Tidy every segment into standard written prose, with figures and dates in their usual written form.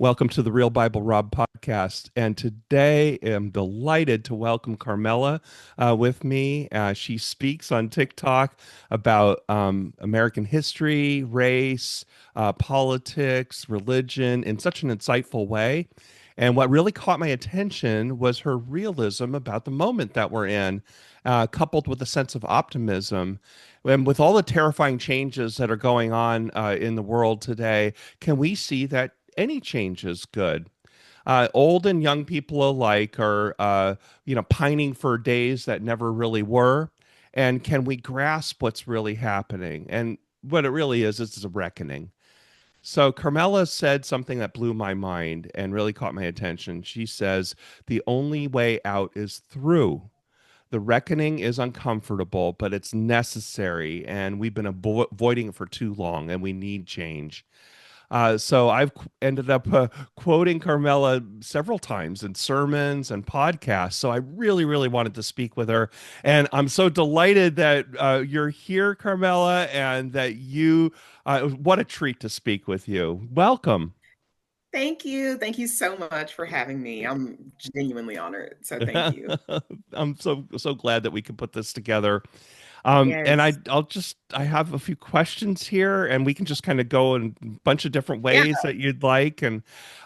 Welcome to the Real Bible Rob podcast. And today I'm delighted to welcome Charmella with me. She speaks on TikTok about American history, race, politics, religion in such an insightful way. And what really caught my attention was her realism about the moment that we're in, coupled with a sense of optimism. And with all the terrifying changes that are going on in the world today, can we see that any change is good? Old and young people alike are, pining for days that never really were. And can we grasp what's really happening? And what it really is a reckoning. So Carmela said something that blew my mind and really caught my attention. She says, the only way out is through. The reckoning is uncomfortable, but it's necessary, and we've been avoiding it for too long, and we need change. So I've ended up quoting Carmela several times in sermons and podcasts. So I really, really wanted to speak with her. And I'm so delighted that you're here, Carmela, and that what a treat to speak with you. Welcome. Thank you. Thank you so much for having me. I'm genuinely honored. So thank you. I'm so glad that we could put this together. And Yes. I have a few questions here, and we can just kind of go in a bunch of different Yeah. ways that you'd like. And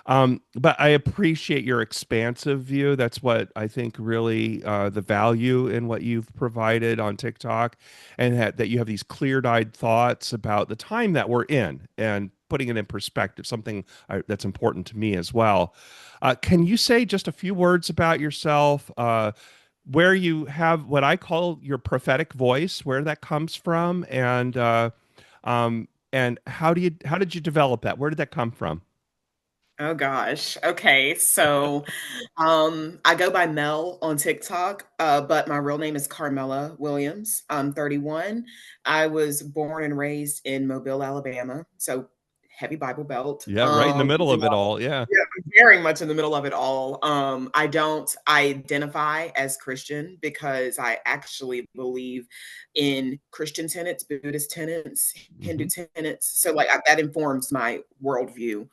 but I appreciate your expansive view. That's what I think really the value in what you've provided on TikTok, and that you have these clear-eyed thoughts about the time that we're in and putting it in perspective, something that's important to me as well. Can you say just a few words about yourself? Where you have what I call your prophetic voice, where that comes from, and how did you develop that? Where did that come from? Oh gosh. Okay. So I go by Mel on TikTok, but my real name is Carmella Williams. I'm 31. I was born and raised in Mobile, Alabama. So heavy Bible Belt. Yeah, right in the middle of it all. Yeah. Yeah, very much in the middle of it all. I don't identify as Christian because I actually believe in Christian tenets, Buddhist tenets, Hindu Hmm. tenets. So, like, that informs my worldview,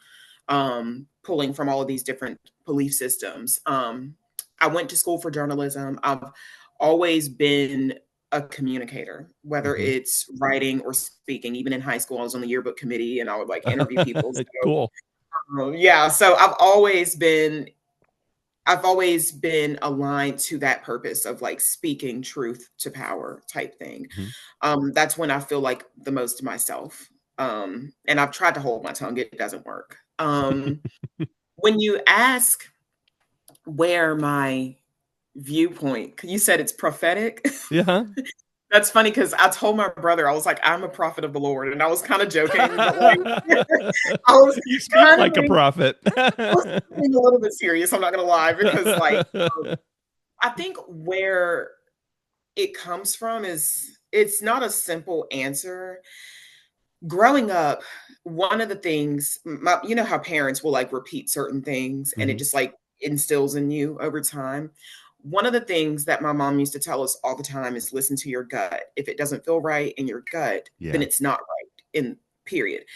pulling from all of these different belief systems. I went to school for journalism. I've always been a communicator, whether Hmm. it's writing or speaking. Even in high school, I was on the yearbook committee and I would like interview people. So Cool. yeah, so I've always been aligned to that purpose of like speaking truth to power type thing. Hmm. That's when I feel like the most myself. And I've tried to hold my tongue, it doesn't work. When you ask where my viewpoint, you said it's prophetic. Yeah. That's funny because I told my brother, I was like, I'm a prophet of the Lord. And I was kind of joking, but like I was You speak kind of like a prophet. I was being a little bit serious, I'm not gonna lie, because like I think where it comes from is it's not a simple answer. Growing up, one of the things, you know how parents will like repeat certain things and it Mhm. just like instills in you over time. One of the things that my mom used to tell us all the time is listen to your gut. If it doesn't feel right in your gut, then Yeah. it's not right in period.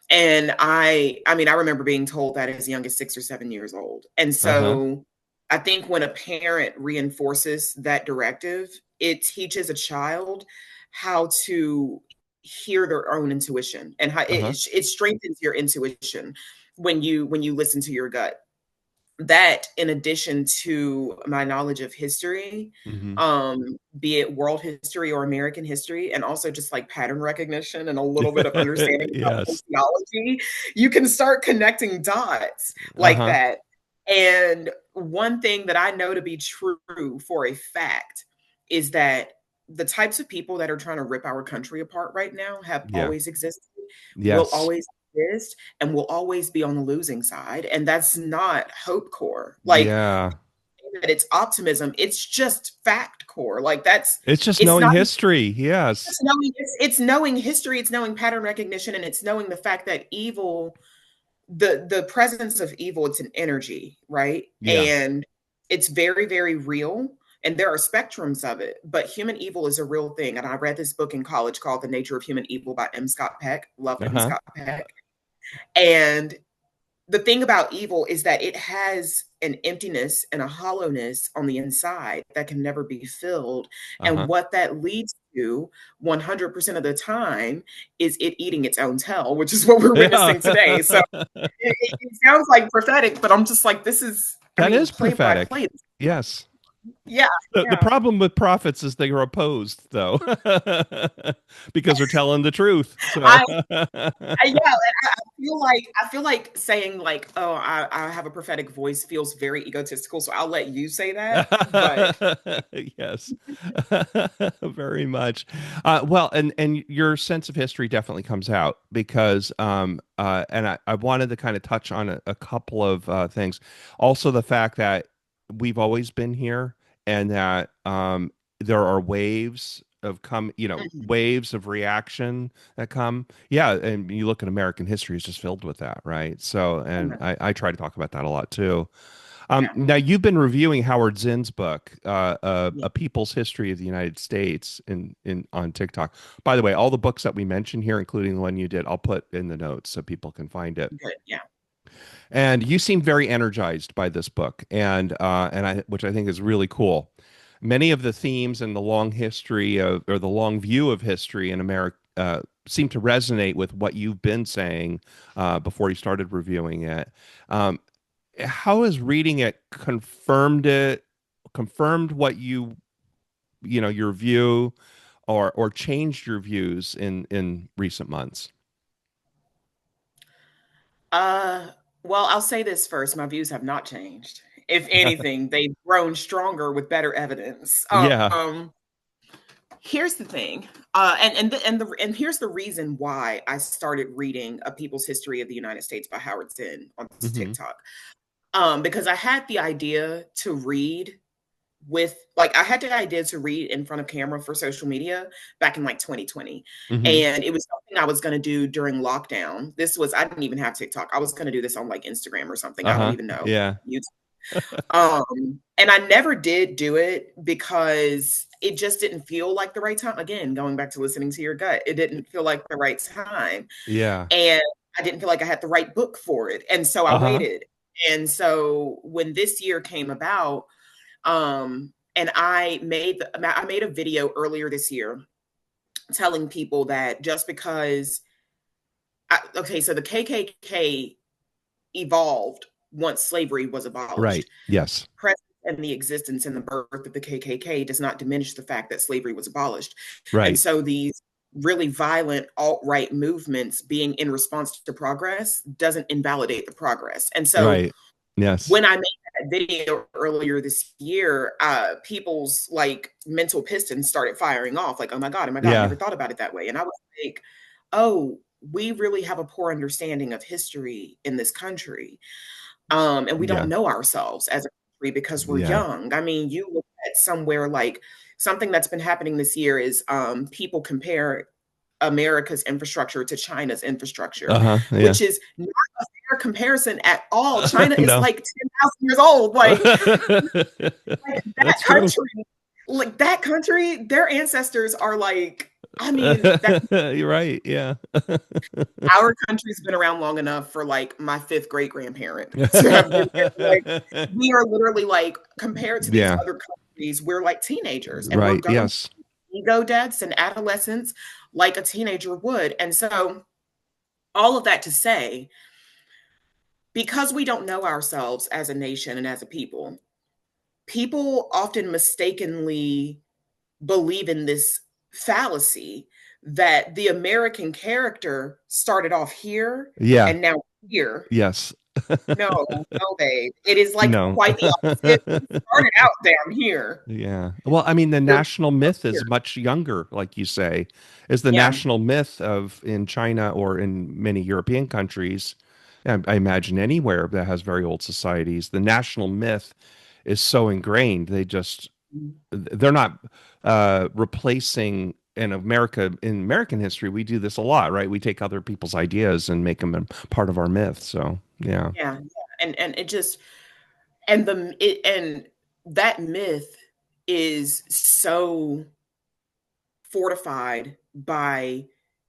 And I mean, I remember being told that as young as 6 or 7 years old. And Uh-huh. so I think when a parent reinforces that directive, it teaches a child how to hear their own intuition and how Uh-huh. it strengthens your intuition when you listen to your gut. That in addition to my knowledge of history, Hmm. be it world history or American history, and also just like pattern recognition and a little bit of understanding about Yes. sociology, you can start connecting dots like Uh-huh. that. And one thing that I know to be true for a fact is that the types of people that are trying to rip our country apart right now have Yeah. always existed, will Yes. always exist, and will always be on the losing side. And that's not hope core. Like Yeah. that it's optimism. It's just fact core. Like that's It's just it's knowing not history. it's Yes. just knowing it's knowing history, it's knowing pattern recognition, and it's knowing the fact that evil, the presence of evil, it's an energy, right? Yeah. And it's very, very real. And there are spectrums of it, but human evil is a real thing. And I read this book in college called The Nature of Human Evil by M. Scott Peck. Love M. Uh-huh. Scott Peck. And the thing about evil is that it has an emptiness and a hollowness on the inside that can never be filled. And Uh-huh. what that leads to 100% of the time is it eating its own tail, which is what we're Yeah. witnessing today. So it sounds like prophetic, but I'm just like, this is, I That mean, is play by prophetic. play. Yes. Yeah, The yeah. problem with prophets is they are opposed, though, because they're telling the truth. So, I yeah, and I feel like saying like, "Oh, I have a prophetic voice," feels very egotistical, so I'll let you say that, but yes, very much. Well, and your sense of history definitely comes out because, and I wanted to kind of touch on a couple of things. Also, the fact that we've always been here, and that there are waves of Mhm. waves of reaction that come. Yeah, and you look at American history, it's just filled with that, right? So, and Yeah, I try to talk about that a lot too. yeah, Now you've been reviewing Howard Zinn's book, yeah, "A People's History of the United States," in on TikTok. By the way, all the books that we mentioned here, including the one you did, I'll put in the notes so people can find it. good, yeah. And you seem very energized by this book, and I which I think is really cool. Many of the themes and the long history of, or the long view of history in America, seem to resonate with what you've been saying before you started reviewing it. Um, how has reading it confirmed what your view, or changed your views in recent months? Uh, well, I'll say this first, my views have not changed. If anything, they've grown stronger with better evidence. Yeah. Here's the thing, and here's the reason why I started reading A People's History of the United States by Howard Zinn on Hmm. TikTok. Because I had the idea to read I had the idea to read in front of camera for social media back in like 2020. Hmm. And it was something I was going to do during lockdown. I didn't even have TikTok. I was going to do this on like Instagram or something. I don't Uh-huh. even know. Yeah. And I never did do it because it just didn't feel like the right time. Again, going back to listening to your gut, it didn't feel like the right time. Yeah. And I didn't feel like I had the right book for it. And so I Uh-huh. waited. And so when this year came about, and I made a video earlier this year telling people that just because okay, so the KKK evolved once slavery was Right. abolished. Yes. Presence and the existence and the birth of the KKK does not diminish the fact that slavery was abolished. And Right. so these really violent alt-right movements being in response to progress doesn't invalidate the progress. And so Right. Yes. when I made that video earlier this year, people's like mental pistons started firing off. Like, oh my God, I Yeah. never thought about it that way. And I was like, oh, we really have a poor understanding of history in this country. And we don't Yeah. know ourselves as a country because we're Yeah. young. I mean, you look at somewhere like something that's been happening this year is people compare America's infrastructure to China's infrastructure, Uh-huh. Yeah. which is not a fair comparison at all. China is No. like 10,000 years old. Like that That's true. country, their ancestors are like, I mean, that You're right. Yeah. our country's been around long enough for like my fifth great grandparent to have been there. Like we are literally like compared to these Yeah. other countries, we're like teenagers and we're Right. going Yes. ego deaths and adolescence like a teenager would. And so all of that to say, because we don't know ourselves as a nation and as a people, people often mistakenly believe in this fallacy that the American character started off here Yeah. and now here. Yes. No, no, babe. It is like No. quite the opposite. We started out down here. Yeah. Well, I mean, the We're national myth here. is much younger, like you say, is the Yeah. national myth of in China or in many European countries. I imagine anywhere that has very old societies, the national myth is so ingrained. They're not replacing in American history. We do this a lot, right? We take other people's ideas and make them a part of our myth. So, yeah. Yeah. Yeah. And it just and that myth is so fortified by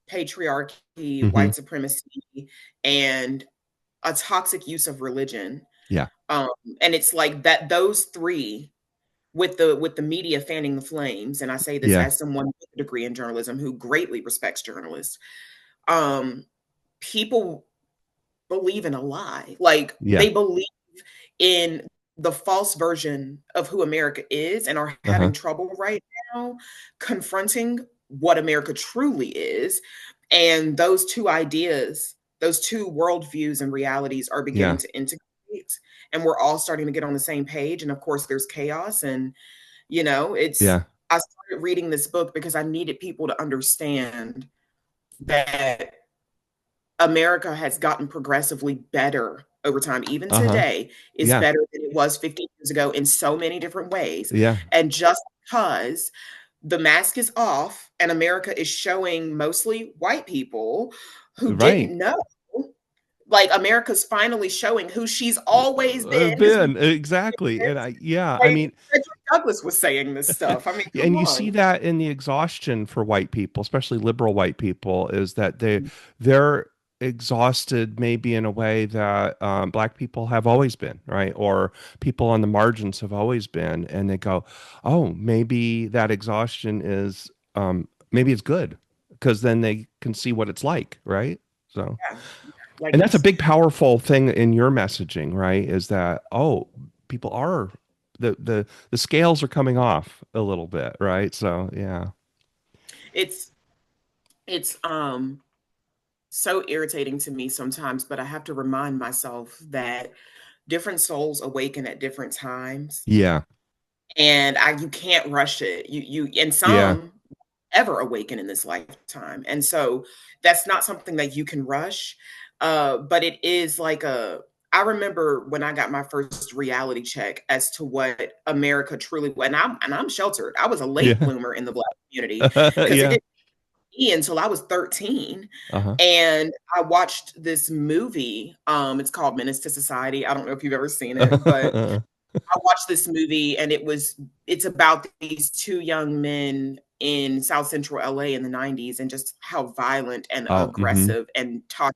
patriarchy, Hmm. white supremacy, and a toxic use of religion. Yeah. Um, and it's like that those three with the media fanning the flames, and I say this Yeah. as someone with a degree in journalism who greatly respects journalists. Um, people believe in a lie. Like Yeah. they believe in the false version of who America is and are Uh-huh. having trouble right now confronting what America truly is. And those two ideas, those two worldviews and realities are beginning Yeah. to integrate. And we're all starting to get on the same page. And of course, there's chaos. And, Yeah. I started reading this book because I needed people to understand that America has gotten progressively better over time. Even Uh-huh. today is Yeah. better than it was 50 years ago in so many different ways. Yeah. And just because the mask is off and America is showing mostly white people who Right. didn't know, like America's finally showing who she's always been. Because Ben, exactly. And yeah, I like mean, Frederick Douglass was saying this stuff. I mean, come and you see on. that in the exhaustion for white people, especially liberal white people, is that they're exhausted maybe in a way that black people have always been, right? Or people on the margins have always been, and they go, oh, maybe that exhaustion is maybe it's good because then they can see what it's like, right? So. Yeah. Like And that's a it's big, powerful thing in your messaging, right? Is that, oh, people are the scales are coming off a little bit, right? So yeah. it's it's so irritating to me sometimes, but I have to remind myself that different souls awaken at different times, Yeah. and you can't rush it. And Yeah. some ever awaken in this lifetime, and so that's not something that you can rush. But it is like a. I remember when I got my first reality check as to what America truly, and I'm sheltered. I was a late Yeah. bloomer in the Black community because it Yeah. didn't me until I was 13. Uh-huh. And I watched this movie. It's called Menace to Society. I don't know if you've ever seen it, but I watched this movie and it's about these two young men in South Central LA in the 90s and just how violent and Oh, mm-hmm. aggressive and toxic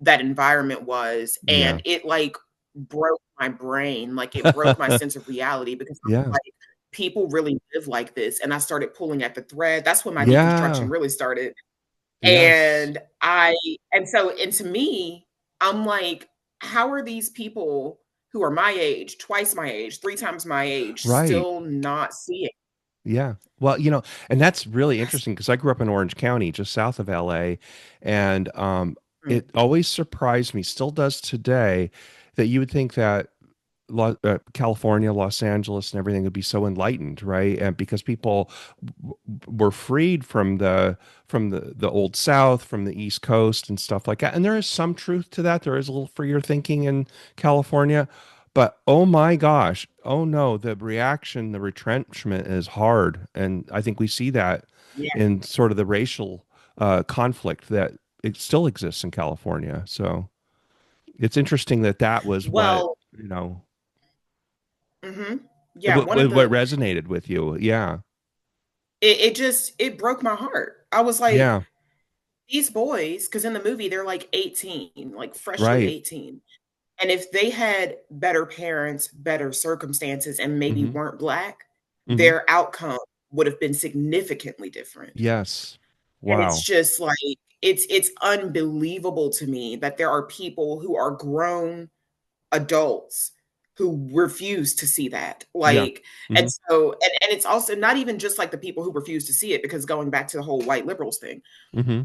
that environment was. Yeah. And it like broke my brain, like it broke my sense of reality because I was Yeah. like, people really live like this. And I started pulling at the thread. That's when my deconstruction Yeah. really started. Yes. And to me, I'm like, how are these people who are my age, twice my age, three times my age, Right. still not seeing? Yeah. Well, and that's really interesting because I grew up in Orange County, just south of LA, and Mm, it always surprised me, still does today, that you would think that California, Los Angeles, and everything would be so enlightened, right? And because people were freed from the old South, from the East Coast, and stuff like that. And there is some truth to that. There is a little freer thinking in California, but oh my gosh, oh no, the reaction, the retrenchment is hard, and I think we see that yeah. in sort of the racial conflict that it still exists in California. So it's interesting that that was what Well, you know yeah, one of what the resonated with you. Yeah. it broke my heart. I was like, Yeah. these boys, because in the movie they're like 18, like freshly Right. 18. And if they had better parents, better circumstances, and maybe Hmm. weren't Black, Hmm. their outcome would have been significantly different. Yes. And it's Wow. just like it's unbelievable to me that there are people who are grown adults who refuse to see that. Yeah. Like, and Hmm. so and it's also not even just like the people who refuse to see it, because going back to the whole white liberals thing, Hmm.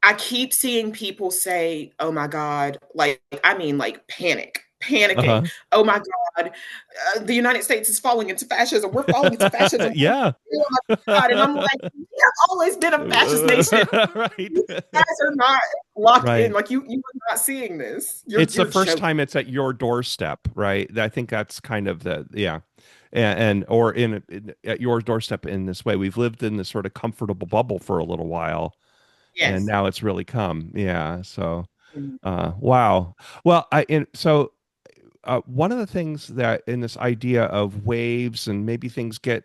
I keep seeing people say, "Oh my God," like, I mean, like panicking. Uh-huh. "Oh my God, the United States is falling into fascism. We're falling into fascism. Yeah. Oh my God." And I'm like, we have always been a fascist nation. Right. You guys are not locked in. Right. Like you are not seeing this. It's the You're first joking. time it's at your doorstep, right? I think that's kind of the yeah. And or at your doorstep in this way. We've lived in this sort of comfortable bubble for a little while, and Yes. now it's really come. Yeah. So Mhm. wow. Well, one of the things that in this idea of waves and maybe things get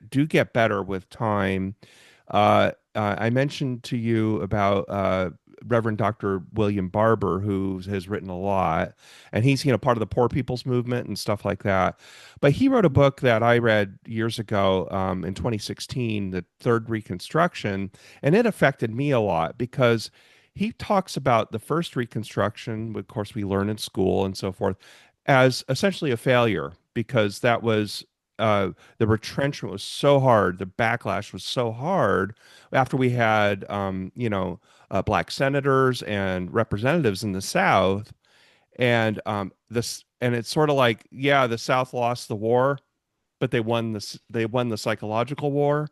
better with time. I mentioned to you about Reverend Dr. William Barber, who has written a lot, and he's part of the Poor People's Movement and stuff like that. But he wrote a book that I read years ago, in 2016, The Third Reconstruction, and it affected me a lot because he talks about the first Reconstruction, of course, we learn in school and so forth, as essentially a failure because that was the retrenchment was so hard, the backlash was so hard after we had black senators and representatives in the South, and this and it's sort of like, yeah, the South lost the war, but they won the psychological war.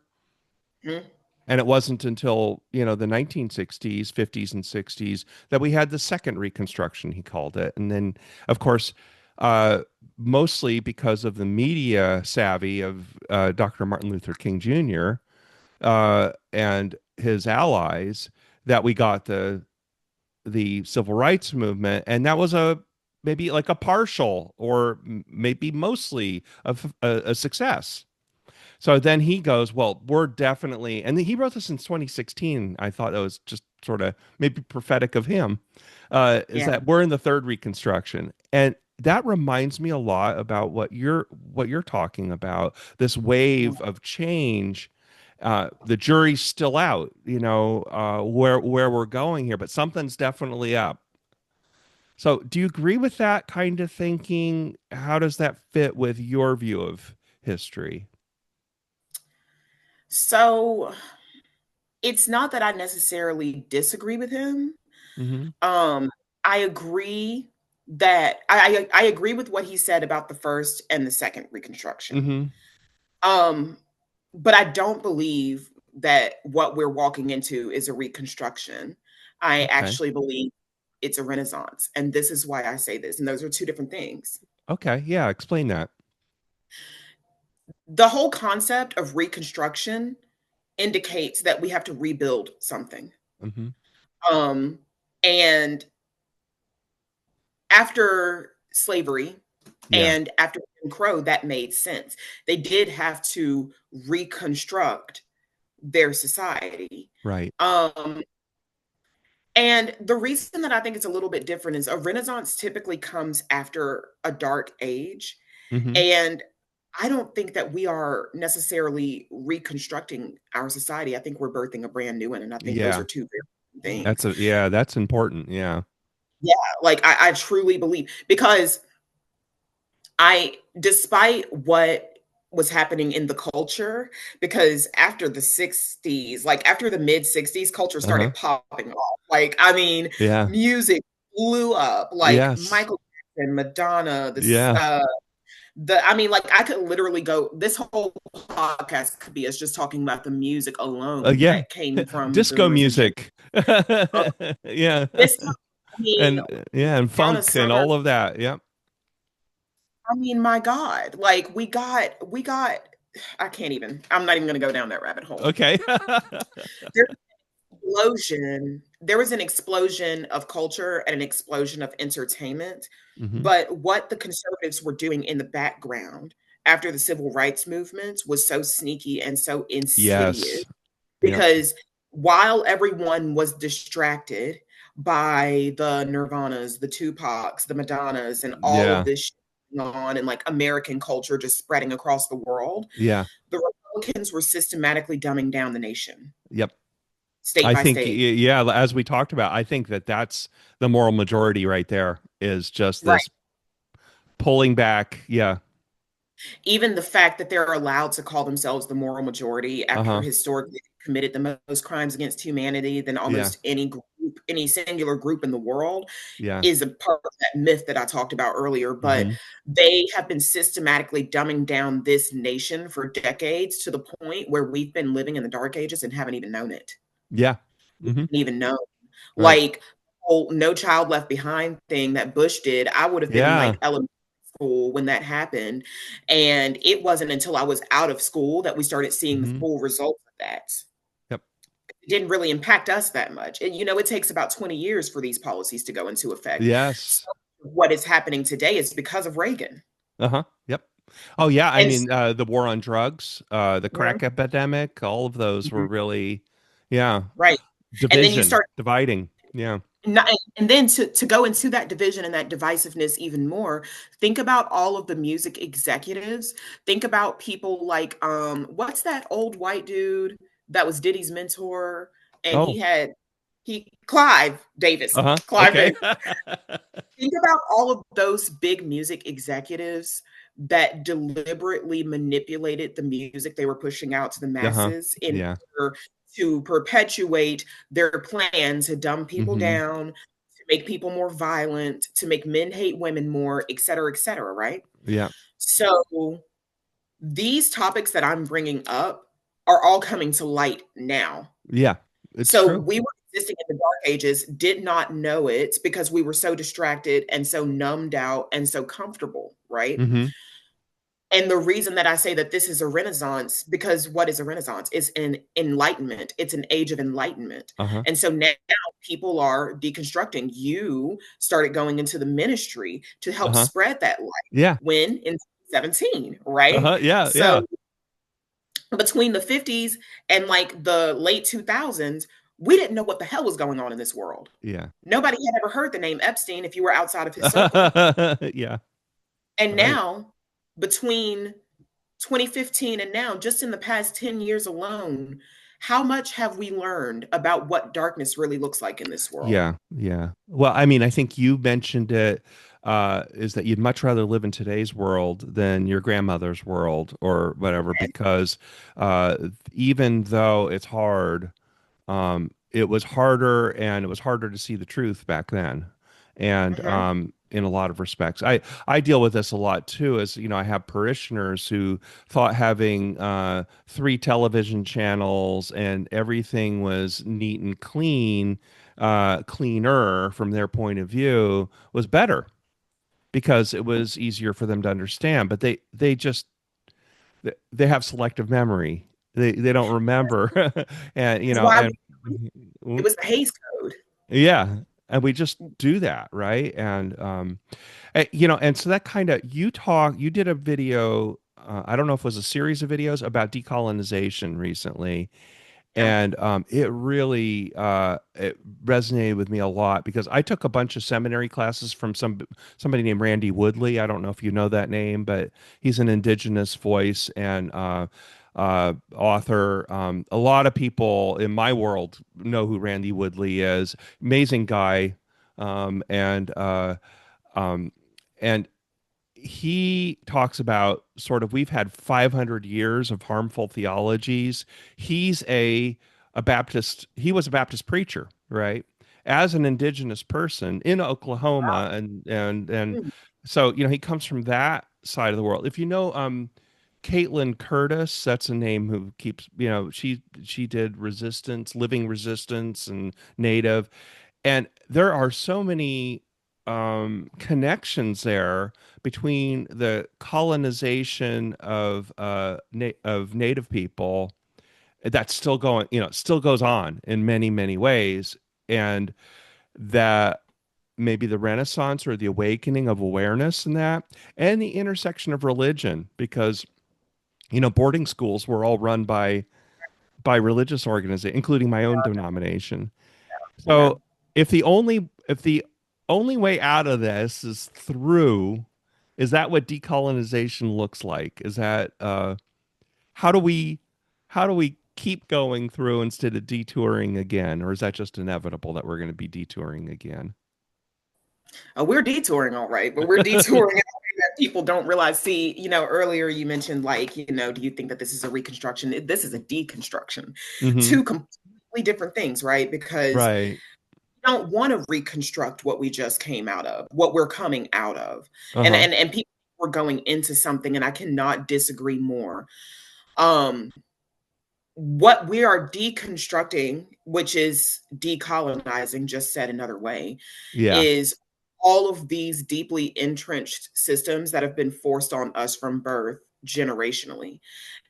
Mhm. And it wasn't until, the 1960s, 50s, and 60s that we had the second Reconstruction, he called it. And then, of course, uh, mostly because of the media savvy of Dr. Martin Luther King Jr. And his allies, that we got the civil rights movement, and that was a maybe like a partial or maybe mostly a success. So then he goes, well, we're definitely, and he wrote this in 2016. I thought that was just sort of maybe prophetic of him, is Yeah. that we're in the third Reconstruction. And that reminds me a lot about what you're talking about, this wave of change. The jury's still out, where we're going here, but something's definitely up. So do you agree with that kind of thinking? How does that fit with your view of history? So it's not that I necessarily disagree with him. Hmm. Um, I agree that I agree with what he said about the first and the second Reconstruction. Hmm. Um, but I don't believe that what we're walking into is a Reconstruction. I Okay. actually believe it's a Renaissance, and this is why I say this. And those are two different things. Okay. Yeah. Explain that. The whole concept of Reconstruction indicates that we have to rebuild something. Hmm. Um, and after slavery Yeah. and after Jim Crow, that made sense. They did have to reconstruct their society. Right. Um, and the reason that I think it's a little bit different is a Renaissance typically comes after a dark age. Hmm. And I don't think that we are necessarily reconstructing our society. I think we're birthing a brand new one. And I think those are Yeah. two very different things. That's important. Yeah. Yeah, like I truly believe because despite what was happening in the culture, because after the 60s, like after the mid 60s, culture Uh-huh. started popping off. Like, I mean, Yeah. music blew up, like Yes. Michael Jackson, Madonna, Yeah. I mean, like I could literally go, this whole podcast could be us just talking about the music alone Yeah. that came from Disco boomers and Gen. music. Uh, Yeah. this, I mean, And yeah, and Donna funk and Summer, all of that. Yep. I mean, my God, like we got I can't even. I'm not even going to go down that rabbit hole. Okay. There's there was an explosion of culture and an explosion of entertainment. Hmm. But what the conservatives were doing in the background after the civil rights movement was so sneaky and so insidious Yes. Yep. because while everyone was distracted by the Nirvanas, the Tupacs, the Madonnas, and all of Yeah. this shit going on and like American culture just spreading across the world, Yeah. the Republicans were systematically dumbing down the nation, Yep. state I by think, state. yeah, as we talked about, I think that's the moral majority right there, is just Right. this pulling back. Yeah. Even the fact that they're allowed to call themselves the moral majority after Uh-huh. historically committed the most crimes against humanity than Yeah. almost any group, any singular group in the world Yeah. is a part of that myth that I talked about earlier. But Hmm. they have been systematically dumbing down this nation for decades to the point where we've been living in the dark ages and haven't even known it. Yeah. We Hmm. haven't even known. Right. Like, whole No Child Left Behind thing that Bush did, I would have been in Yeah. like elementary school when that happened. And it wasn't until I was out of school that we started seeing the Hmm. full results of that. Yep. It didn't really impact us that much. And, it takes about 20 years for these policies to go into effect. So Yes. what is happening today is because of Reagan. Uh-huh. Yep. Oh yeah, I And mean, the war on drugs, the crack epidemic, all of those were Mhm. really, yeah, Right. And then you division, start dividing. Yeah. Not, and then to go into that division and that divisiveness even more, think about all of the music executives. Think about people like what's that old white dude that was Diddy's mentor, and Oh. he Clive Davis. Uh-huh. Clive Okay. Davis. Think about all of those big music executives that deliberately manipulated the music they were pushing out to the Uh-huh. masses in Yeah. order to perpetuate their plan to dumb people Mm-hmm. down, to make people more violent, to make men hate women more, et cetera, right? Yeah. So these topics that I'm bringing up are all coming to light now. Yeah. It's So true. we were existing in the dark ages, did not know it because we were so distracted and so numbed out and so comfortable, right? Mm-hmm. And the reason that I say that this is a renaissance, because what is a renaissance? It's an enlightenment. It's an age of enlightenment. Uh-huh. And so now people are deconstructing. You started going into the ministry to help Uh-huh. spread that light Yeah. when in 17, right? Uh-huh. Yeah. So Yeah. between the 50s and like the late 2000s, we didn't know what the hell was going on in this world. Yeah. Nobody had ever heard the name Epstein if you were outside of his circle. Yeah. And Right. now, between 2015 and now, just in the past 10 years alone, how much have we learned about what darkness really looks like in this world? Yeah, yeah. Well, I mean, I think you mentioned it, is that you'd much rather live in today's world than your grandmother's world or whatever, because even though it's hard, it was harder and it was harder to see the truth back then. And Mhm. in a lot of respects, I deal with this a lot too, as you know, I have parishioners who thought having three television channels and everything was neat and clean, cleaner from their point of view was better because it was easier for them to understand. But they just they have selective memory. They don't remember, and you That's know, why and it was the Hays Code. yeah, and we just do that, right? And you know, and so that kind of you did a video. I don't know if it was a series of videos about decolonization recently, Yeah. and it really it resonated with me a lot because I took a bunch of seminary classes from somebody named Randy Woodley. I don't know if you know that name, but he's an indigenous voice and author. A lot of people in my world know who Randy Woodley is. Amazing guy, and um, and he talks about sort of we've had 500 years of harmful theologies. He's a Baptist. He was a Baptist preacher, right? As an indigenous person in Oklahoma, and Mm. so you know he comes from that side of the world. If you know Caitlin Curtis, that's a name who keeps, you know, she did Resistance, Living Resistance, and Native, and there are so many connections there between the colonization of of native people that's still going, you know, still goes on in many ways, and that maybe the Renaissance or the awakening of awareness in that, and the intersection of religion, because you know boarding schools were all run by religious organizations, including my own denomination. Yeah. So if the only way out of this is through, is that what decolonization looks like? Is that how do we how do we keep going through instead of detouring again, or is that just inevitable that we're going to be detouring again? We're detouring all right, but we're detouring in a way that people don't realize. See, earlier you mentioned, like, do you think that this is a reconstruction? This is a deconstruction. Hmm. Two completely different things, right? Because Right. we don't want to reconstruct what we just came out of, what we're coming out of. And Uh-huh. and and people were going into something, and I cannot disagree more. Um, what we are deconstructing, which is decolonizing, just said another way, Yeah. is all of these deeply entrenched systems that have been forced on us from birth generationally.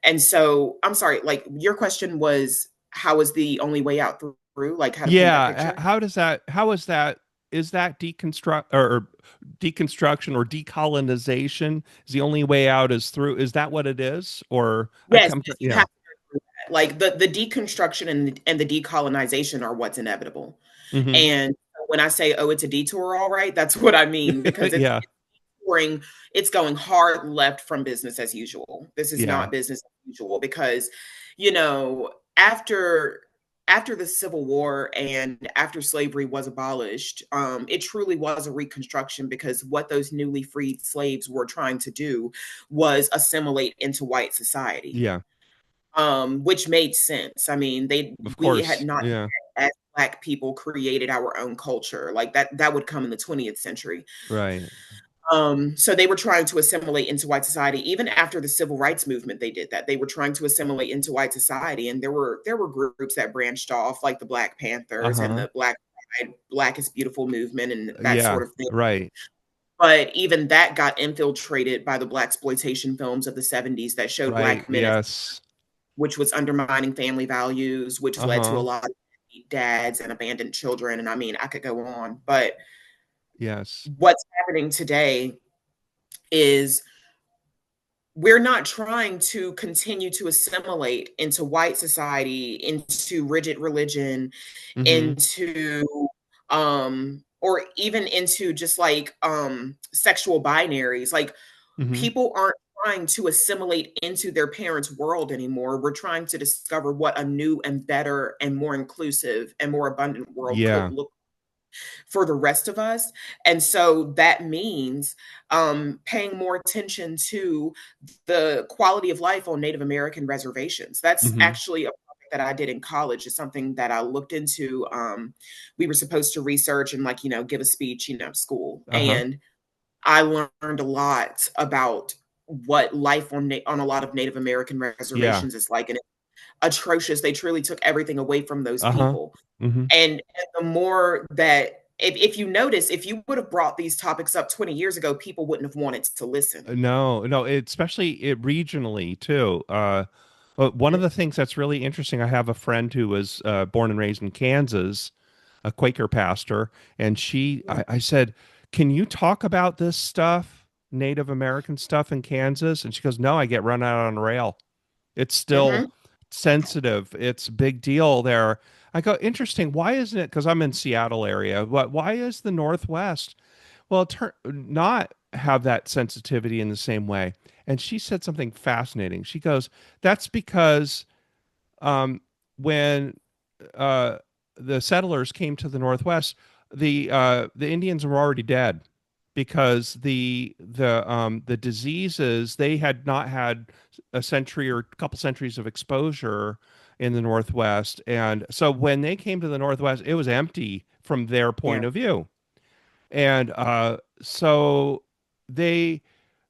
And so, I'm sorry, like your question was, how is the only way out through? Like, how to paint that Yeah. picture? How does that, how is that deconstruct or deconstruction or decolonization is the only way out is through? Is that what it is? Or I Yes, come to, yes, you yeah. have to go through that. Like the deconstruction and the decolonization are what's inevitable. Hmm. And when I say, oh, it's a detour, all right, that's what I mean, because Yeah. it's going hard left from business as usual. This is Yeah. not business as usual because, you know, after the Civil War and after slavery was abolished, it truly was a reconstruction, because what those newly freed slaves were trying to do was assimilate into white society, Yeah. which made sense. I mean, Of we had course. not, Yeah. as Black people, created our own culture like that would come in the 20th century. Right. So they were trying to assimilate into white society. Even after the civil rights movement, they did that. They were trying to assimilate into white society, and there were groups that branched off, like the Black Panthers and Uh-huh. the Black is Beautiful movement and that Yeah. sort of thing. Right. But even that got infiltrated by the Black exploitation films of the 70s that showed Right. Black men as, Yes. which was undermining family values, which led to a Uh-huh. lot of dads and abandoned children. And I mean, I could go on, but Yes. what's happening today is we're not trying to continue to assimilate into white society, into rigid religion, Hmm. into or even into just like sexual binaries. Like, Hmm. people aren't trying to assimilate into their parents' world anymore. We're trying to discover what a new and better and more inclusive and more abundant world could Yeah. look for the rest of us. And so that means paying more attention to the quality of life on Native American reservations. That's Hmm. actually a project that I did in college. It's something that I looked into. We were supposed to research and, like, give a speech, school. Uh-huh. And I learned a lot about what life on a lot of Native American Yeah. reservations is like, and it's atrocious. They truly took everything away from those Uh-huh. people. Hmm. And the more that, if you notice, if you would have brought these topics up 20 years ago, people wouldn't have wanted to listen. No, no, especially it regionally too. But one of the things that's really interesting, I have a friend who was born and raised in Kansas, a Quaker pastor, and I said, "Can you talk about this stuff, Native American stuff in Kansas?" And she goes, "No, I get run out on a rail. It's still Mm-hmm. sensitive. It's a big deal there." I go, "Interesting. Why isn't it?" Because I'm in Seattle area. Why is the Northwest, well, not have that sensitivity in the same way? And she said something fascinating. She goes, "That's because um, when uh, the settlers came to the Northwest, the Indians were already dead because the diseases, they had not had a century or a couple centuries of exposure in the Northwest, and so when they came to the Northwest, it was empty from their Yeah. point of view, and so they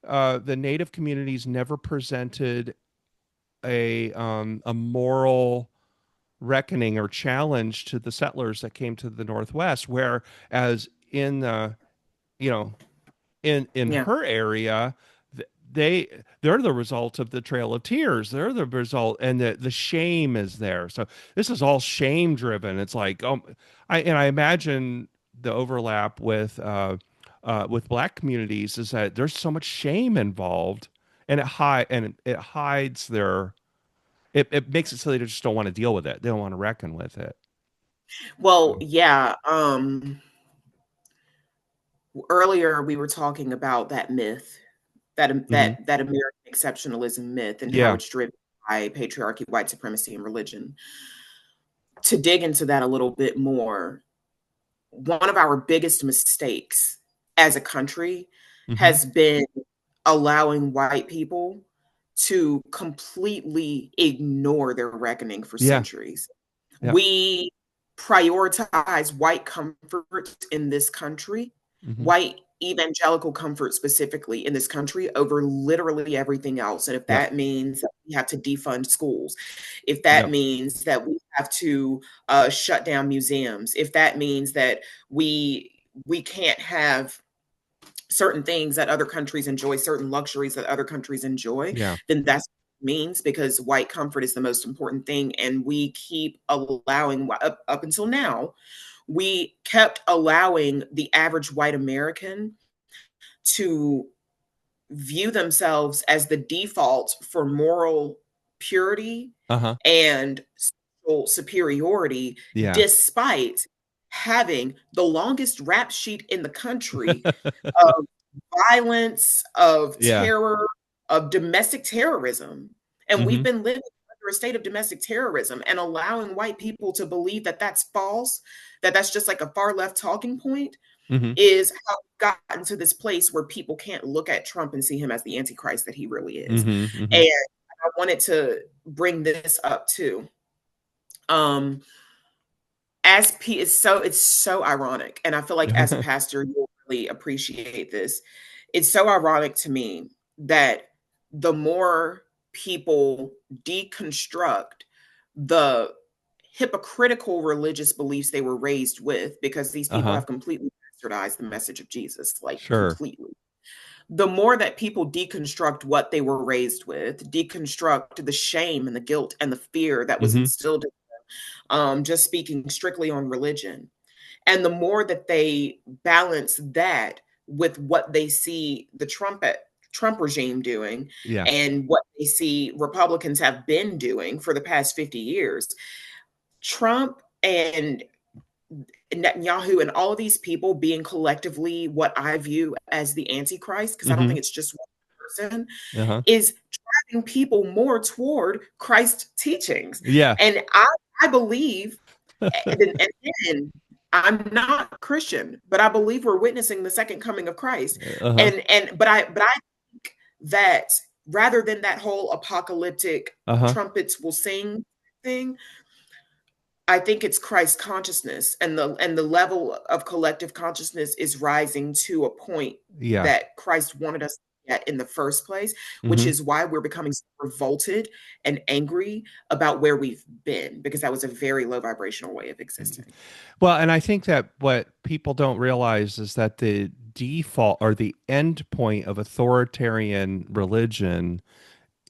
the native communities never presented a moral reckoning or challenge to the settlers that came to the Northwest. Whereas in the, you know, in Yeah. her area, they're the result of the Trail of Tears. They're the result, and the shame is there. So this is all shame driven. It's like, I imagine the overlap with Black communities is that there's so much shame involved, and it hides their, it makes it so they just don't want to deal with it. They don't want to reckon with it. Well, So, yeah. Earlier we were talking about that myth, mhm. that American exceptionalism myth, and how Yeah. it's driven by patriarchy, white supremacy, and religion. To dig into that a little bit more, one of our biggest mistakes as a country Hmm. has been allowing white people to completely ignore their reckoning for Yeah. centuries. Yeah. We prioritize white comfort in this country, Hmm. white evangelical comfort specifically in this country, over literally everything else. And if Yeah. that means that we have to defund schools, if that Yeah. means that we have to shut down museums, if that means that we can't have certain things that other countries enjoy, certain luxuries that other countries enjoy, Yeah. then that's means, because white comfort is the most important thing. And we keep allowing, up until now, we kept allowing the average white American to view themselves as the default for moral purity Uh-huh. and social superiority, Yeah. despite having the longest rap sheet in the country of violence, of Yeah. terror, of domestic terrorism. And we've Hmm. been living under a state of domestic terrorism, and allowing white people to believe that that's false, that that's just like a far left talking point, Hmm. is how we've gotten to this place where people can't look at Trump and see him as the Antichrist that he really is. Hmm. Hmm. And I wanted to bring this up too. Um, it's so ironic, and I feel like as a pastor you'll really appreciate this. It's so ironic to me that the more people deconstruct the hypocritical religious beliefs they were raised with, because these people Uh-huh. have completely bastardized the message of Jesus, like Sure. completely. The more that people deconstruct what they were raised with, deconstruct the shame and the guilt and the fear that was Hmm. instilled in just speaking strictly on religion. And the more that they balance that with what they see the Trump regime doing Yeah. and what they see Republicans have been doing for the past 50 years, Trump and Netanyahu and all of these people being collectively what I view as the Antichrist, because I don't Hmm. think it's just one person, Uh-huh. is driving people more toward Christ's teachings. Yeah. And I believe, and again, I'm not Christian, but I believe we're witnessing the second coming of Christ. Uh-huh. But I think that rather than that whole apocalyptic Uh-huh. trumpets will sing thing, I think it's Christ consciousness, and the level of collective consciousness is rising to a point Yeah. that Christ wanted us to get in the first place, which Hmm. is why we're becoming so revolted and angry about where we've been, because that was a very low vibrational way of existing. Well, and I think that what people don't realize is that the default or the end point of authoritarian religion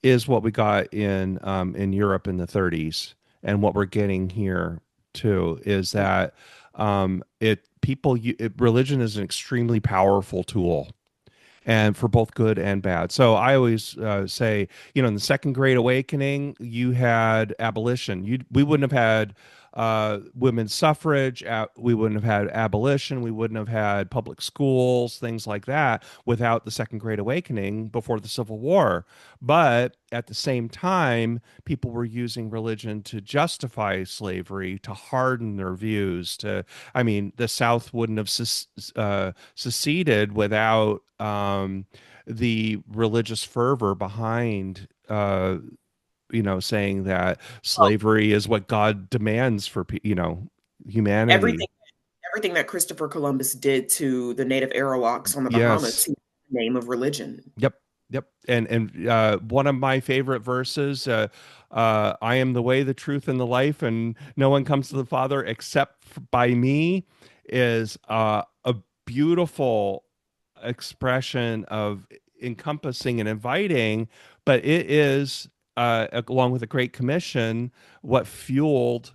is what we got in Europe in the 30s, and what we're getting here too is that religion is an extremely powerful tool, and for both good and bad. So I always say, in the Second Great Awakening, you had abolition. We wouldn't have had women's suffrage. We wouldn't have had abolition. We wouldn't have had public schools, things like that, without the Second Great Awakening before the Civil War. But at the same time, people were using religion to justify slavery, to harden their views. I mean, the South wouldn't have seceded without the religious fervor behind saying that Well, slavery is what God demands for humanity. everything everything that Christopher Columbus did to the native Arawaks on the Bahamas, Yes. in the name of religion. Yep. Yep. And one of my favorite verses, I am the way, the truth, and the life, and no one comes to the Father except by me, is a beautiful expression of encompassing and inviting, but it is, along with the Great Commission, what fueled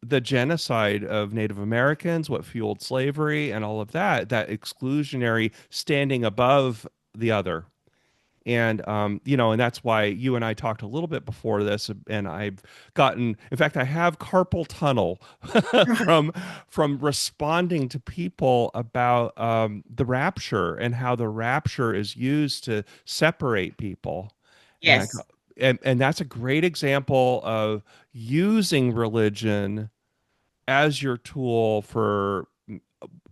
the genocide of Native Americans, what fueled slavery and all of that, that exclusionary standing above the other. And that's why you and I talked a little bit before this, and I've gotten, in fact, I have carpal tunnel from responding to people about the rapture and how the rapture is used to separate people. And I go, Yes. and that's a great example of using religion as your tool for,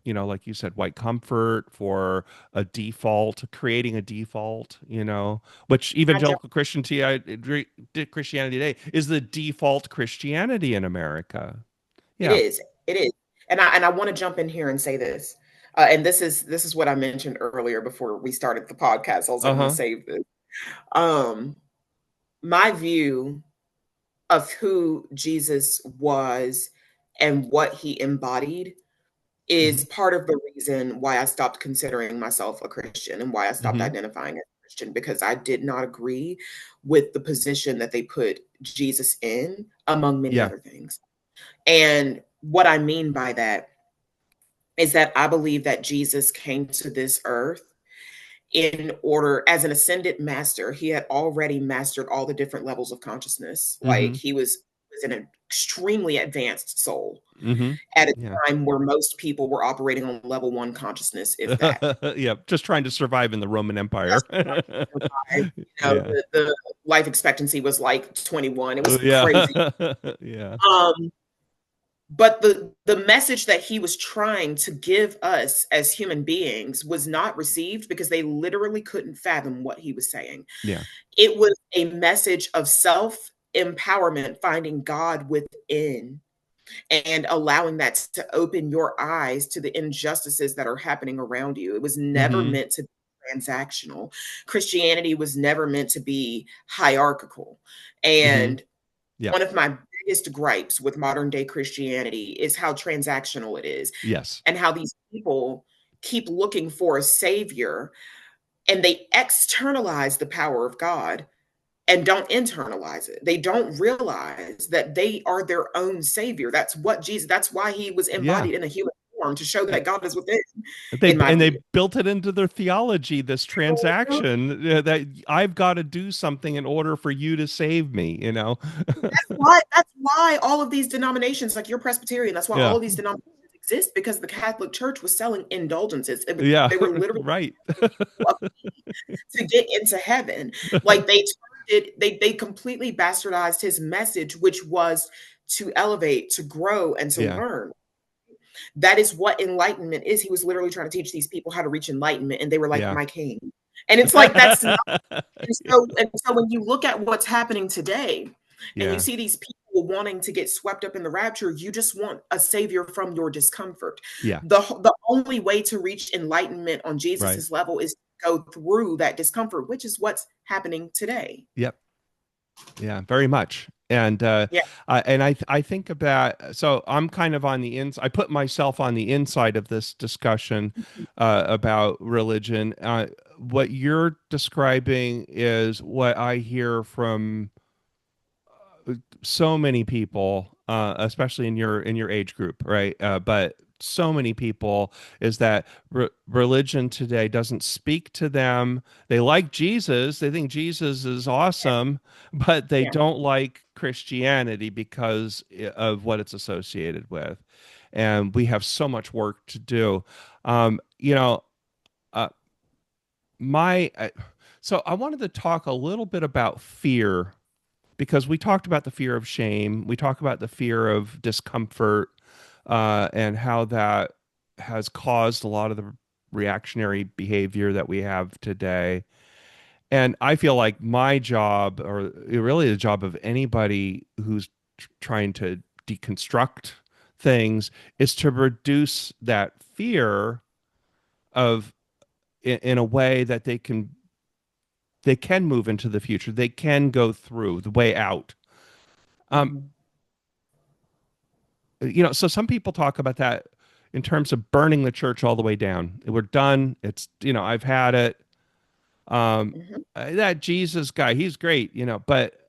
like you said, white comfort, for a default, creating a default, which I jump evangelical Christianity today is the default Christianity in America. It Yeah. is. It is. And I want to jump in here and say this. And this is what I mentioned earlier before we started the podcast. I was like, I'm going to Uh-huh. save this. Um, my view of who Jesus was and what he embodied Hmm. is part of the reason why I stopped considering myself a Christian and why I stopped Hmm. identifying as a Christian, because I did not agree with the position that they put Jesus in, among many Yeah. other things. And what I mean by that is that I believe that Jesus came to this earth in order, as an ascended master. He had already mastered all the different levels of consciousness. Like Hmm. he was was an extremely advanced soul Mm-hmm. at a Yeah. time where most people were operating on level 1 consciousness, if that. Yeah, just trying to survive in the Roman Empire. Just trying to survive. Yeah. The life expectancy was like 21. It was Yeah. crazy. Yeah. Um, but the message that he was trying to give us as human beings was not received because they literally couldn't fathom what he was saying. Yeah. It was a message of self empowerment, finding God within and allowing that to open your eyes to the injustices that are happening around you. It was never Mm-hmm. meant to be transactional. Christianity was never meant to be hierarchical. Mm-hmm. And Yeah. one of my biggest gripes with modern day Christianity is how transactional it is Yes. and how these people keep looking for a savior and they externalize the power of God and don't internalize it. They don't realize that they are their own savior. That's what Jesus, that's why he was Yeah. embodied in a human form to show And that God is within, they in my and they view. built it into their theology, this transaction that I've got to do something in order for you to save me, you know? That's why all of these denominations, like you're Presbyterian, that's why Yeah. all of these denominations exist because the Catholic Church was selling indulgences. Yeah. They were literally Right. to get into heaven. Like they turned it, they completely bastardized his message, which was to elevate, to grow, and to Yeah. learn. That is what enlightenment is. He was literally trying to teach these people how to reach enlightenment, and they were like, Yeah. "My king," and it's like that's not. And so when you look at what's happening today, and you Yeah. see these people wanting to get swept up in the rapture, you just want a savior from your discomfort. Yeah. The only way to reach enlightenment on Right. Jesus's level is to go through that discomfort, which is what's happening today. Yep. Yeah, very much. Yeah. And I think about, so I'm kind of on the ins. I put myself on the inside of this discussion about religion. What you're describing is what I hear from so many people, especially in your age group, right? But so many people is that religion today doesn't speak to them. They like Jesus, they think Jesus is awesome, but they Yeah. don't like Christianity because of what it's associated with. And we have so much work to do. You know, uh, my so I wanted to talk a little bit about fear because we talked about the fear of shame, we talk about the fear of discomfort, and how that has caused a lot of the reactionary behavior that we have today. And I feel like my job, or really the job of anybody who's trying to deconstruct things, is to reduce that fear of in a way that they can move into the future. They can go through the way out. Um, Mhm. so some people talk about that in terms of burning the church all the way down. We're done. It's, I've had it. Mhm. That Jesus guy, he's great, but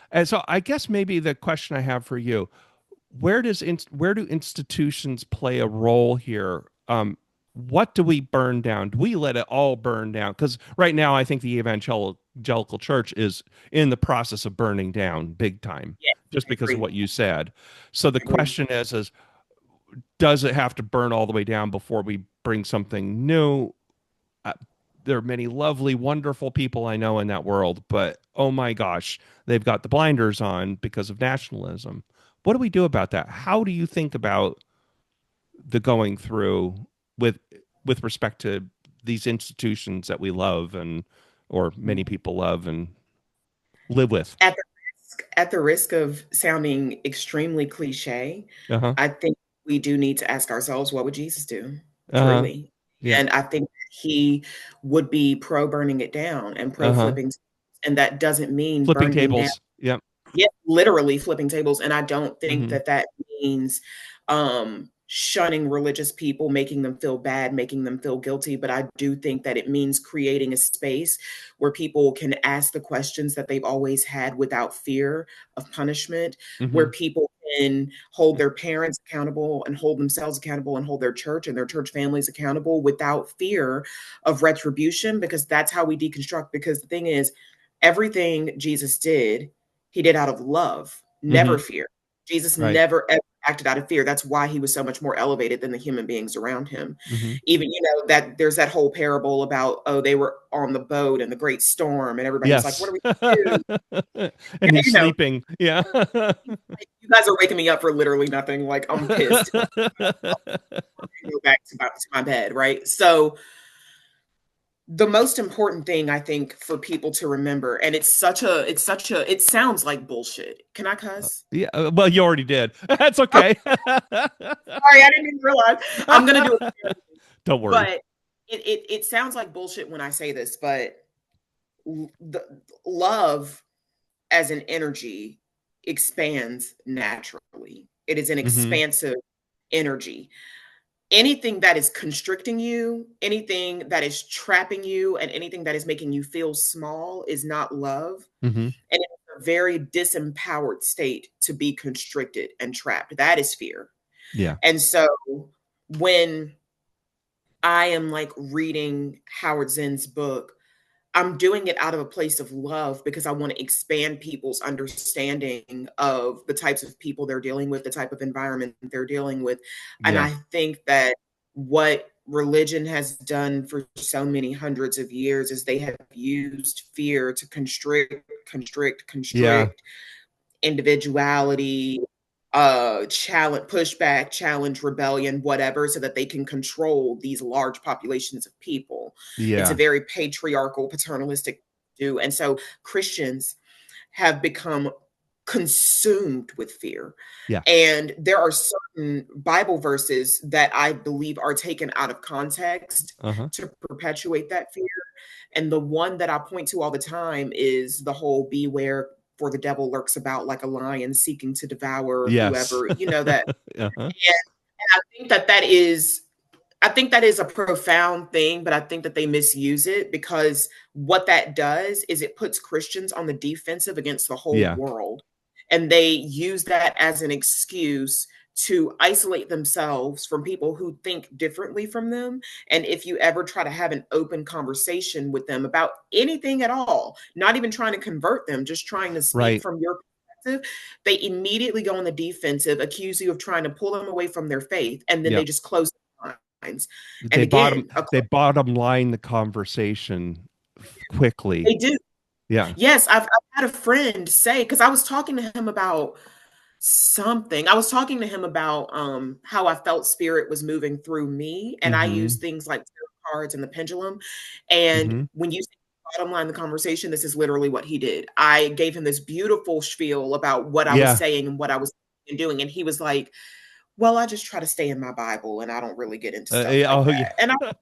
and so I guess maybe the question I have for you, where do institutions play a role here? What do we burn down? Do we let it all burn down? Because right now, I think the evangelical church is in the process of burning down big time, Yeah, just I because of agree. what you said. So the I agree. question is, does it have to burn all the way down before we bring something new? Uh, there are many lovely, wonderful people I know in that world, but oh my gosh, they've got the blinders on because of nationalism. What do we do about that? How do you think about the going through with with respect to these institutions that we love and or many Mhm. people love and live with? At the risk of sounding extremely cliche, Uh-huh. I think we do need to ask ourselves, what would Jesus do? Uh-huh. Truly. Yeah. And I think he would be pro burning it down and pro Uh-huh. flipping. And that doesn't mean Flipping burning down. tables. Yep. Yeah, literally flipping tables, and I don't think Mm-hmm. that that means, shunning religious people, making them feel bad, making them feel guilty, but I do think that it means creating a space where people can ask the questions that they've always had without fear of punishment, Mm-hmm. where people can hold their parents accountable and hold themselves accountable and hold their church and their church families accountable without fear of retribution, because that's how we deconstruct. Because the thing is, everything Jesus did, he did out of love. never Hmm. fear. Jesus Right. never ever acted out of fear. That's why he was so much more elevated than the human beings around him. Hmm. Even, that there's that whole parable about, oh, they were on the boat and the great storm, and everybody was like, what Yes. are we going to do? And he's You know, sleeping. Yeah. you guys are waking me up for literally nothing. Like, I'm pissed. Go back to my bed, right? So the most important thing I think for people to remember, and it sounds like bullshit. Can I cuss? Yeah. Well, you already did. That's okay. Sorry, I didn't even realize. I'm gonna do it. Don't worry. But it sounds like bullshit when I say this, but the love as an energy expands naturally. It is an Hmm. expansive energy. Anything that is constricting you, anything that is trapping you, and anything that is making you feel small is not love. Hmm. And it's a very disempowered state to be constricted and trapped. That is fear. Yeah. And so when I am like reading Howard Zinn's book, I'm doing it out of a place of love because I want to expand people's understanding of the types of people they're dealing with, the type of environment they're dealing with. And Yeah. I think that what religion has done for so many hundreds of years is they have used fear to Yeah. constrict individuality, challenge, pushback, challenge, rebellion, whatever, so that they can control these large populations of people. It's a Yeah. very patriarchal, paternalistic do. And so Christians have become consumed with fear. Yeah. And there are certain Bible verses that I believe are taken out of context Uh-huh. to perpetuate that fear. And the one that I point to all the time is the whole beware, for the devil lurks about like a lion seeking to devour Yes. whoever, that. Uh-huh. And I think that is a profound thing, but I think that they misuse it because what that does is it puts Christians on the defensive against the whole Yeah. world. And they use that as an excuse to isolate themselves from people who think differently from them. And if you ever try to have an open conversation with them about anything at all, not even trying to convert them, just trying to speak Right. from your perspective, they immediately go on the defensive, accuse you of trying to pull them away from their faith, and then they Yep. just close their minds. And They bottom again, they bottom line the conversation quickly. they do. Yeah. Yes, I've had a friend say, because I was talking to him about something. I was talking to him about how I felt spirit was moving through me, and I use Hmm. things like tarot cards and the pendulum. And Hmm. when you bottom line the conversation, this is literally what he did. I gave him this beautiful spiel about what I was Yeah. saying and what I was doing, and he was like, "Well, I just try to stay in my Bible, and I don't really get into stuff Yeah, like oh yeah. that." And I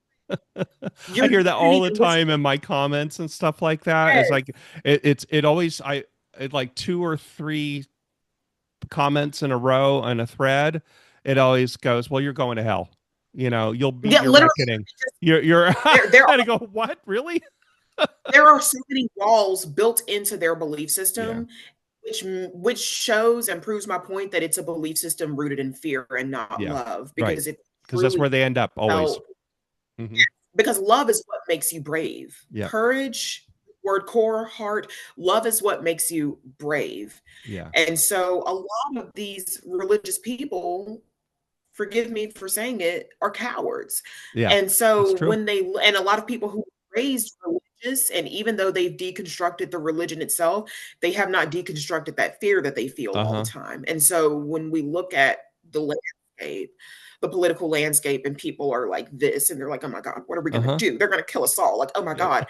you hear that didn't all the even listen. time in my comments and stuff like that. It's Yes. like it always like two or three comments in a row on a thread. It always goes, well, you're going to hell. You'll meet Yeah, your literally, reckoning. You're there and I go, what? Really? there are so many walls built into their belief Yeah. system, which shows and proves my point that it's a belief system rooted in fear and not Yeah. love. Right. Because if Because that's truly where they end up always. felt, Hmm. because love is what makes you brave. Yeah. Courage, word core, heart, love is what makes you brave. Yeah. And so a lot of these religious people, forgive me for saying it, are cowards. Yeah. And It's so true. and a lot of people who are raised religious, and even though they've deconstructed the religion itself, they have not deconstructed that fear that they feel all the Uh-huh. time. And so when we look at the landscape, the political landscape, and people are like this, and they're like, oh my God, what are we going to Uh-huh. do? They're going to kill us all. Like, oh my God,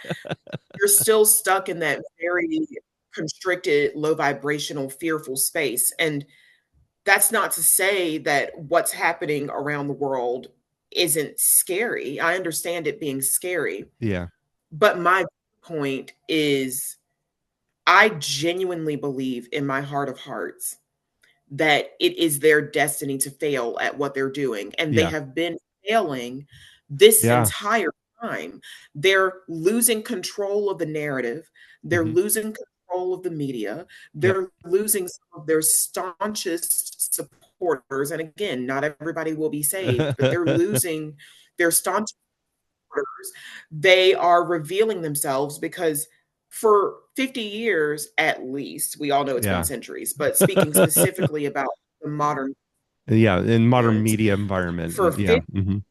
you're still stuck in that very constricted, low vibrational, fearful space. And that's not to say that what's happening around the world isn't scary. I understand it being scary. Yeah. But my point is, I genuinely believe in my heart of hearts that it is their destiny to fail at what they're doing. And they Yeah. have been failing this Yeah. entire time. They're losing control of the narrative, they're Hmm. losing control of the media, Yep. they're losing some of their staunchest supporters. And again, not everybody will be saved, but they're losing their staunch supporters. They are revealing themselves because for 50 years at least, we all know it's been Yeah. centuries, but speaking specifically about the modern Yeah, in modern humans, media environment. for Yeah. 50,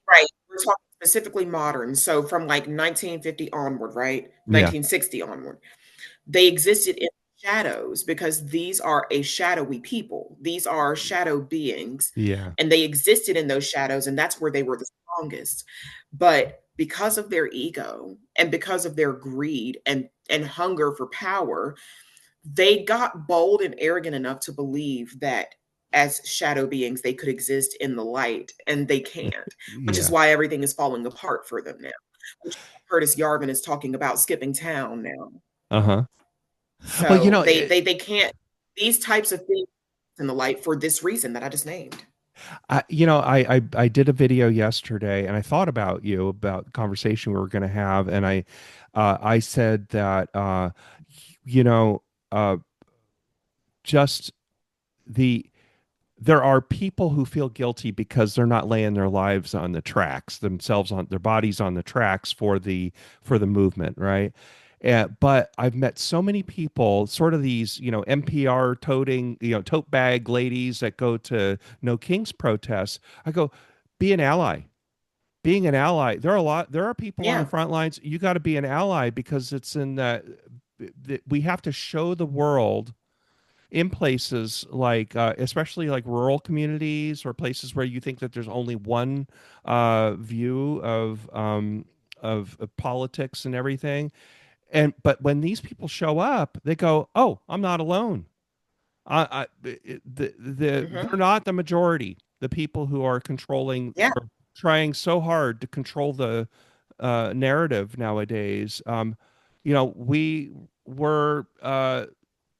right, we're talking specifically modern. So from like 1950 onward, right? Yeah. 1960 onward. They existed in shadows because these are a shadowy people. These are shadow beings, Yeah. and they existed in those shadows, and that's where they were the strongest. But because of their ego and because of their greed and hunger for power, they got bold and arrogant enough to believe that as shadow beings they could exist in the light, and they can't, which is Yeah. why everything is falling apart for them now, which Curtis Yarvin is talking about skipping town now. Uh-huh. Well, So they can't, these types of things in the light for this reason that I just named. I did a video yesterday, and I thought about you, about the conversation we were going to have, and I said that you know uh, just the there are people who feel guilty because they're not laying their lives on the tracks themselves, on their bodies on the tracks for the movement, right? But I've met so many people, sort of these, NPR toting, tote bag ladies that go to No Kings protests. I go, be an ally. Being an ally, there are people on the Yeah. front lines. You got to be an ally because it's in that we have to show the world in places like especially like rural communities or places where you think that there's only one view of politics and everything, and but when these people show up they go, oh, I'm not alone. Hmm. They're not the majority, the people who are controlling Yeah. or trying so hard to control the narrative nowadays. We were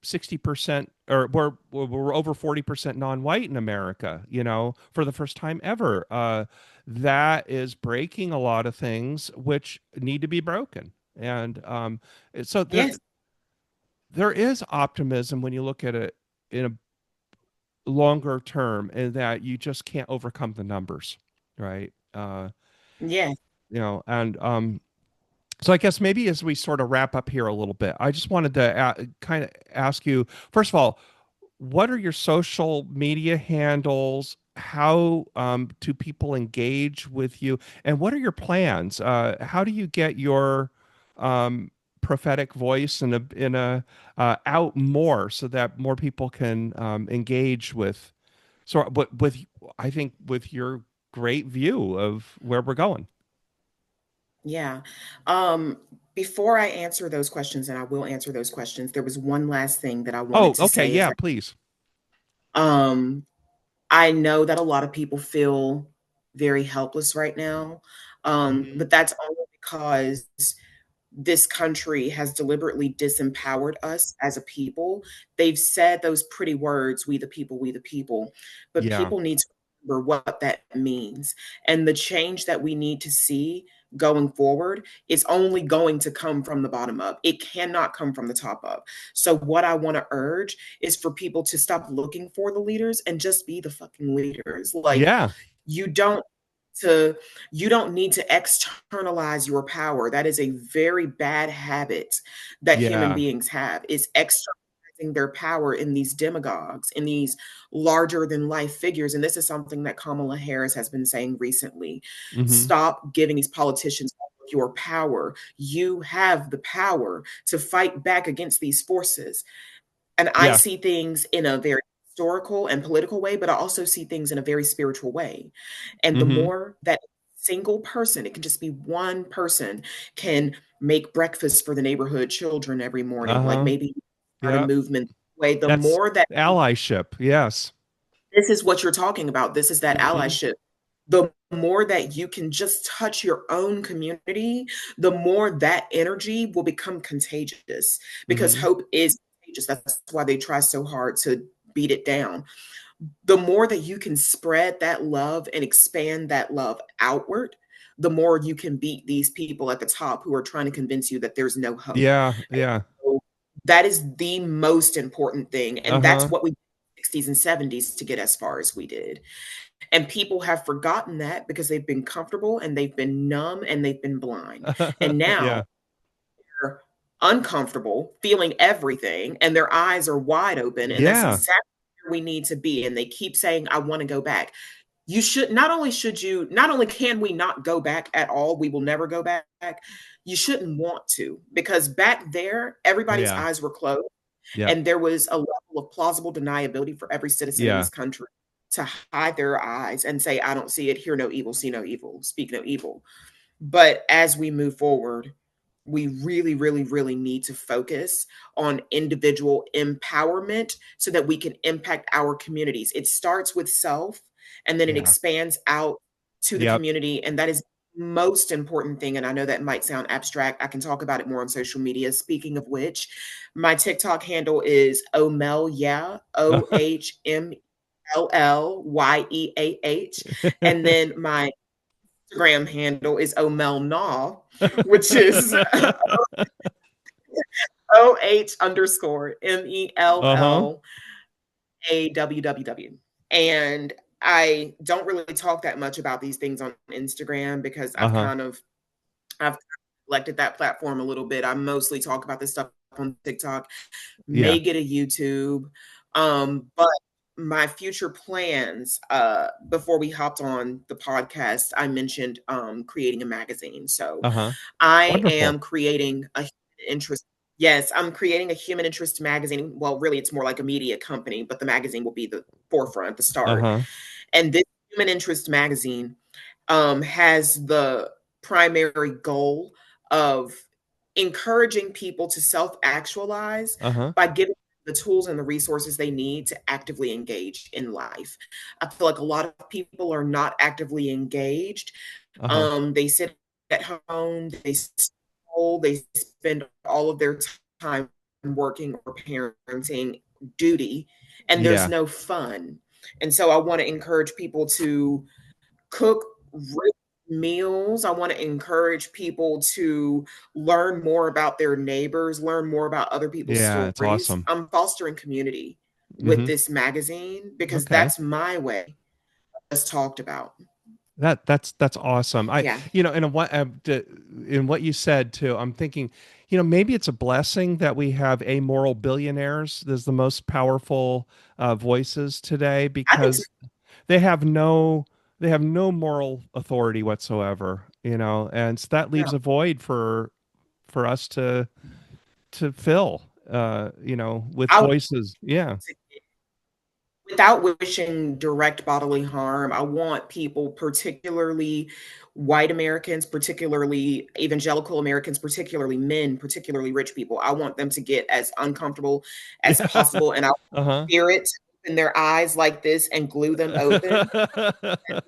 60% or we're over 40% non-white in America, for the first time ever. That is breaking a lot of things which need to be broken. And so Yes. there is optimism when you look at it in a longer term, and that you just can't overcome the numbers, right? Yes. And so I guess maybe as we sort of wrap up here a little bit, I just wanted to kind of ask you, first of all, what are your social media handles? How do people engage with you? And what are your plans? How do you get your prophetic voice in a out more so that more people can engage with, with I think with your great view of where we're going? Yeah. Um, Before I answer those questions, and I will answer those questions, there was one last thing that I wanted Oh, to okay, say is yeah, that please. um I know that a lot of people feel very helpless right now. Hmm. But that's only because this country has deliberately disempowered us as a people. They've said those pretty words, we the people, but Yeah. people need to remember what that means. And the change that we need to see going forward is only going to come from the bottom up. It cannot come from the top up. So, what I want to urge is for people to stop looking for the leaders and just be the fucking leaders. Like, Yeah. you don't to you don't need to externalize your power. That is a very bad habit that human Yeah. beings have, is externalizing their power in these demagogues, in these larger than life figures. And this is something that Kamala Harris has been saying recently. Hmm. Stop giving these politicians all of your power. You have the power to fight back against these forces. And I Yeah. see things in a very historical and political way, but I also see things in a very spiritual way. And the Hmm. more that single person, it can just be one person, can make breakfast for the neighborhood children every morning, like Uh-huh. maybe start a Yeah. movement way, the That's more that allyship. Yes. this is what you're talking about, this is that Hmm. allyship. The more that you can just touch your own community, the more that energy will become contagious, because Hmm. hope is contagious. That's why they try so hard to beat it down. The more that you can spread that love and expand that love outward, the more you can beat these people at the top who are trying to convince you that there's no hope. Yeah. And Yeah. so that is the most important thing. And that's Uh-huh. what we did in the 60s and 70s to get as far as we did. And people have forgotten that because they've been comfortable and they've been numb and they've been blind. And now Yeah. uncomfortable, feeling everything, and their eyes are wide open. And that's Yeah. exactly where we need to be. And they keep saying, I want to go back. You should not only should you not only can we not go back at all, we will never go back. You shouldn't want to, because back there everybody's Yeah. eyes were closed, Yep. and there was a level of plausible deniability for every citizen in Yeah. this country to hide their eyes and say, I don't see it, hear no evil, see no evil, speak no evil. But as we move forward, we really, really, really need to focus on individual empowerment so that we can impact our communities. It starts with self, and then it Yeah. expands out to the Yep. community. And that is the most important thing. And I know that might sound abstract. I can talk about it more on social media. Speaking of which, my TikTok handle is Omel, yeah, OHMLLYEAH. And then my Instagram handle is Omelnaw, which is OH underscore Uh-huh. MELLAWWW. And I don't really talk that much about these things on Instagram because Uh-huh. I've neglected that platform a little bit. I mostly talk about this stuff on TikTok, Yeah. may get a YouTube. But my future plans, before we hopped on the podcast, I mentioned creating a magazine. So Uh-huh. I Wonderful. am creating a human interest. Yes, I'm creating a human interest magazine. Well, really, it's more like a media company, but the magazine will be the forefront, the start. Uh-huh. And this human interest magazine has the primary goal of encouraging people to self actualize Uh-huh. by giving the tools and the resources they need to actively engage in life. I feel like a lot of people are not actively engaged. Uh-huh. They sit at home, they spend all of their time working or parenting duty, and there's Yeah. no fun. And so I want to encourage people to cook rich meals. I want to encourage people to learn more about their neighbors, learn more about other people's Yeah, it's stories. awesome. I'm fostering community with Mm-hmm. this magazine because Okay. that's my way, as talked about. That's awesome. Yeah, In what you said too, I'm thinking, maybe it's a blessing that we have amoral billionaires as the most powerful voices today I think so. because they have no they have no moral authority whatsoever, and so that Yeah. leaves a void for us to fill, with I voices. Yeah. without wishing direct bodily harm, I want people, particularly white Americans, particularly evangelical Americans, particularly men, particularly rich people, I want them to get as uncomfortable as Yeah. possible. And I want Uh-huh. spirits in their eyes like this and glue them open.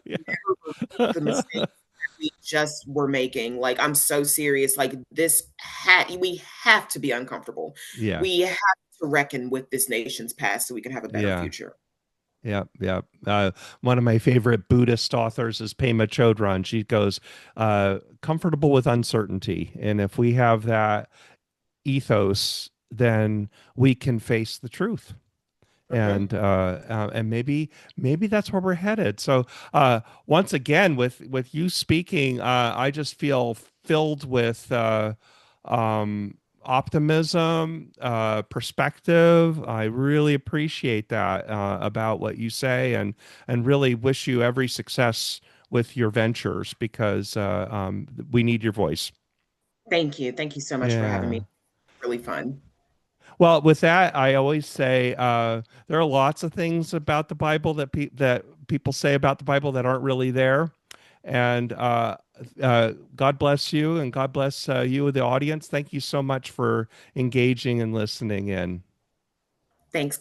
Yeah. Never repeat the mistakes that we just were making. Like, I'm so serious. Like, we have to be uncomfortable. Yeah. We have to reckon with this nation's past so we can have a better Yeah. future. Yeah, yeah. One of my favorite Buddhist authors is Pema Chodron. She goes, comfortable with uncertainty. And if we have that ethos, then we can face the truth. Mhm. And maybe that's where we're headed. So once again, with you speaking, I just feel filled with optimism, perspective. I really appreciate that about what you say, and really wish you every success with your ventures because we need your voice. Thank you. Thank you so much for having me. Yeah. Really fun. Well, with that, I always say there are lots of things about the Bible that people say about the Bible that aren't really there. And God bless you, and God bless you, the audience. Thank you so much for engaging and listening in. Thanks,